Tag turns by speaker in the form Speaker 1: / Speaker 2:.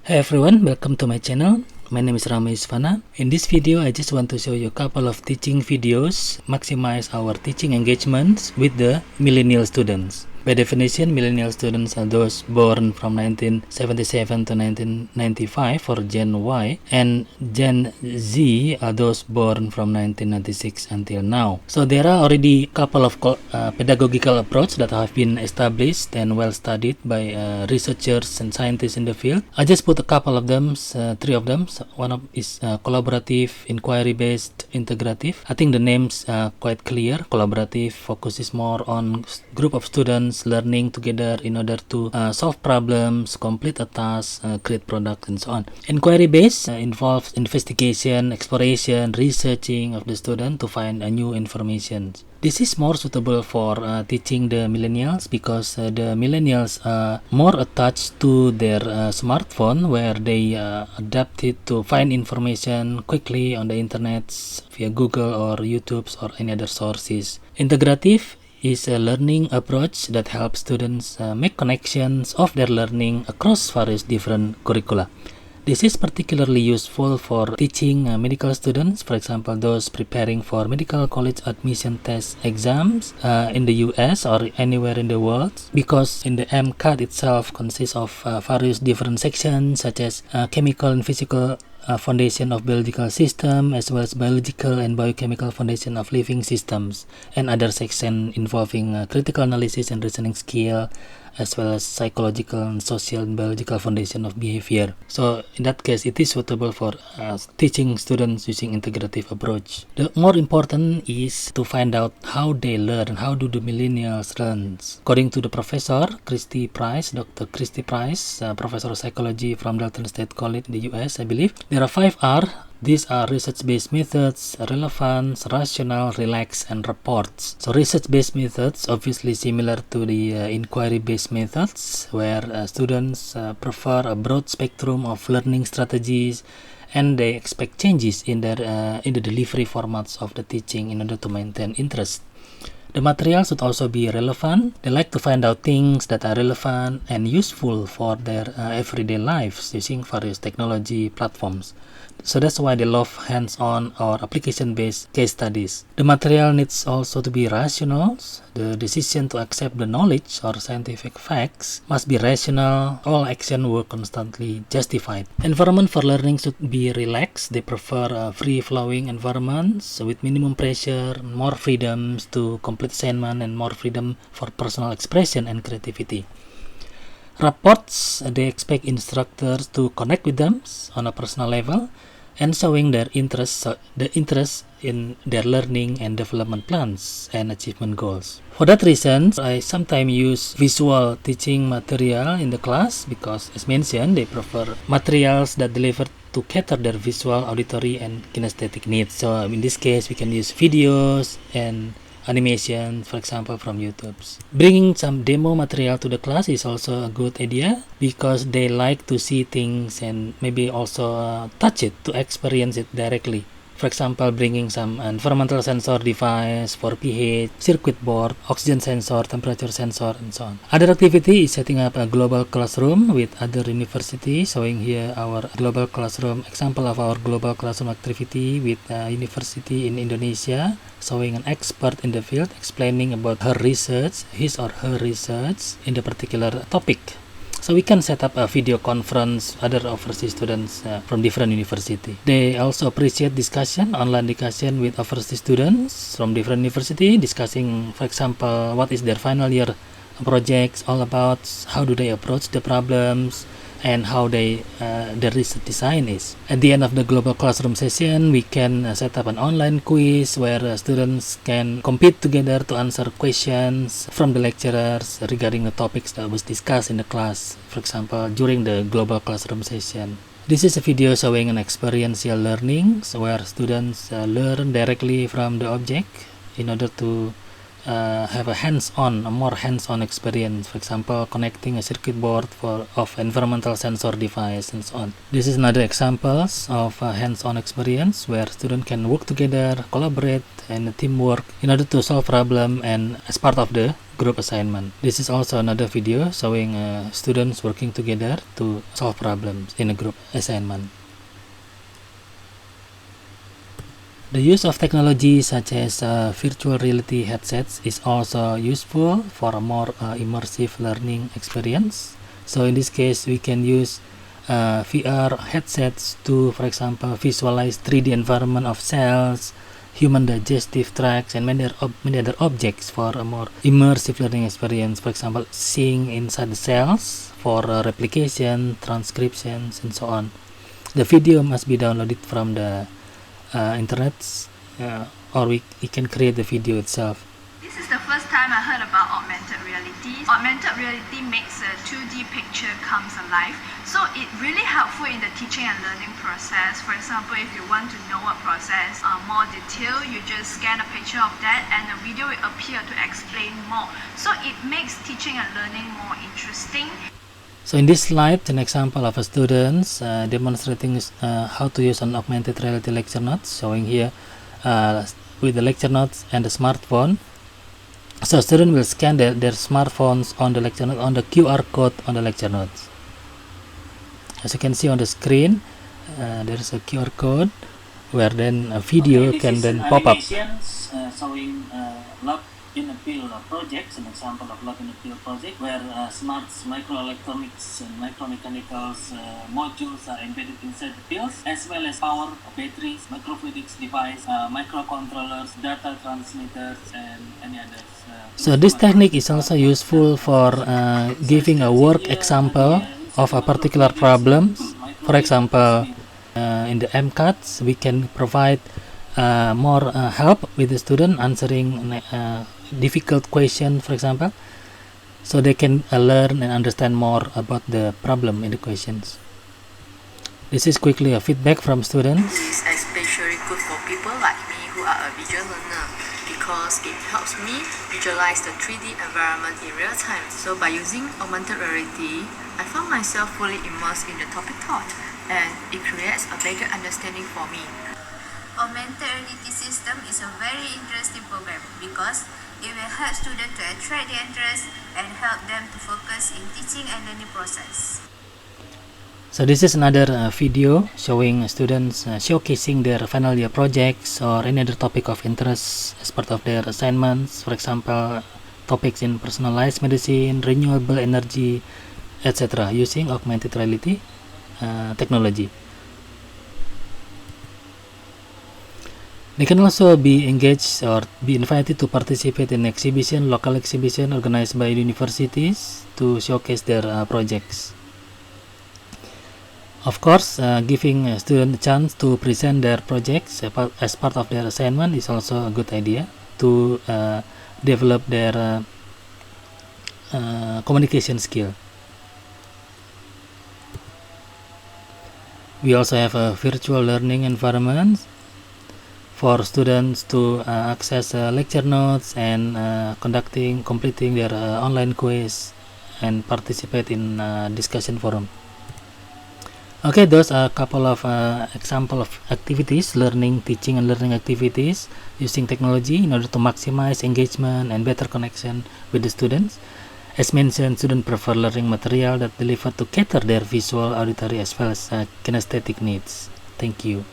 Speaker 1: Hi everyone, welcome to my channel. My name is Rama Isfana. In this video, I just want to show you a couple of teaching videos, maximize our teaching engagements with the millennial students. By definition, millennial students are those born from 1977 to 1995 for Gen Y, and Gen Z are those born from 1996 until now. So there are already a couple of pedagogical approaches that have been established and well studied by researchers and scientists in the field. I just put a couple of them, three of them. So one of is collaborative, inquiry-based, integrative. I think the names are quite clear. Collaborative focuses more on group of students learning together in order to solve problems, complete a task, create products, and so on. Inquiry-based involves investigation, exploration, researching of the student to find new information. This is more suitable for teaching the millennials because the millennials are more attached to their smartphone, where they adapt it to find information quickly on the internet via Google or YouTube or any other sources. Integrative is a learning approach that helps students make connections of their learning across various different curricula. This is particularly useful for teaching medical students, for example, those preparing for medical college admission test exams in the US or anywhere in the world, because in the MCAT itself consists of various different sections such as chemical and physical foundation of biological system, as well as biological and biochemical foundation of living systems, and other section involving critical analysis and reasoning skill, as well as psychological and social and biological foundation of behavior. So in that case, it is suitable for teaching students using integrative approach. The more important is to find out how they learn, how do the millennials learn. According to the professor, Christy Price, Dr. Christy Price, professor of psychology from Dalton State College in the US, I believe, there are 5 R. These are research-based methods, relevance, rational, relax, and reports. So research-based methods obviously similar to the inquiry-based methods, where students prefer a broad spectrum of learning strategies, and they expect changes in the delivery formats of the teaching in order to maintain interest. The material should also be relevant. They like to find out things that are relevant and useful for their everyday lives using various technology platforms. So that's why they love hands-on or application-based case studies. The material needs also to be rational. The decision to accept the knowledge or scientific facts must be rational. All action were constantly justified. Environment for learning should be relaxed. They prefer free-flowing environments with minimum pressure, more freedoms to complete assignment, and more freedom for personal expression and creativity. Reports, they expect instructors to connect with them on a personal level and showing their interest in their learning and development plans and achievement goals. For that reason, I sometimes use visual teaching material in the class because, as mentioned, they prefer materials that deliver to cater their visual, auditory, and kinesthetic needs. So in this case, we can use videos and animation, for example, from YouTube. Bringing some demo material to the class is also a good idea because they like to see things and maybe also touch it to experience it directly. For example, bringing some environmental sensor device for pH, circuit board, oxygen sensor, temperature sensor, and so on. Other activity is setting up a global classroom with other universities, showing here our global classroom, example of our global classroom activity with a university in Indonesia, showing an expert in the field explaining about his or her research in the particular topic. So we can set up a video conference other overseas students from different university. They also appreciate online discussion with overseas students from different university, discussing, for example, what is their final year projects all about, how do they approach the problems, and how their research design is. At the end of the global classroom session, we can set up an online quiz where students can compete together to answer questions from the lecturers regarding the topics that was discussed in the class, for example, during the global classroom session. This is a video showing an experiential learning, where students learn directly from the object in order to have a more hands-on experience. For example, connecting a circuit board of environmental sensor device and so on. This is another examples of hands-on experience where students can work together, collaborate, and teamwork in order to solve problem and as part of the group assignment. This is also another video showing students working together to solve problems in a group assignment. The use of technology such as virtual reality headsets is also useful for a more immersive learning experience. So in this case, we can use VR headsets to, for example, visualize 3D environment of cells, human digestive tracts, and many other objects for a more immersive learning experience. For example, seeing inside the cells for replication, transcriptions, and so on. The video must be downloaded from the internet, or we can create the video itself.
Speaker 2: This is the first time I heard about augmented reality. Augmented reality makes a 2D picture comes alive, so it's really helpful in the teaching and learning process. For example, if you want to know a process more detail, you just scan a picture of that and the video will appear to explain more. So it makes teaching and learning more interesting.
Speaker 1: So in this slide, an example of a student demonstrating how to use an augmented reality lecture notes, showing here with the lecture notes and the smartphone. So students will scan their smartphones on the lecture note, on the QR code on the lecture notes. As you can see on the screen, there is a QR code where then a video can then pop up.
Speaker 3: Showing lab in a field projects, an example of lab in a field project where smart microelectronics and micromechanicals modules are embedded inside the fields, as well as power, batteries, microfluidics device, microcontrollers, data transmitters, and any others.
Speaker 1: So this technique is also useful for giving a work example of a particular problem. For example, in the MCATs, we can provide more help with the student answering difficult question, for example, so they can learn and understand more about the problem in the questions. This is quickly a feedback from students.
Speaker 4: This is especially good for people like me who are a visual learner because it helps me visualize the 3D environment in real time. So by using augmented reality, I found myself fully immersed in the topic taught, and it creates a better understanding for me.
Speaker 2: Augmented reality system is a very interesting program because it will help students to attract their interest and help them to focus in teaching and learning process.
Speaker 1: So this is another video showing students showcasing their final year projects or any other topic of interest as part of their assignments. For example, topics in personalized medicine, renewable energy, etc. using augmented reality technology. They can also be engaged or be invited to participate in local exhibition organized by universities to showcase their projects. Of course, giving a student a chance to present their projects as part of their assignment is also a good idea to develop their communication skill. We also have a virtual learning environment for students to access lecture notes and completing their online quiz and participate in discussion forum. Okay, those are a couple of example of activities, teaching and learning activities using technology in order to maximize engagement and better connection with the students. As mentioned, students prefer learning material that delivered to cater their visual, auditory, as well as kinesthetic needs. Thank you.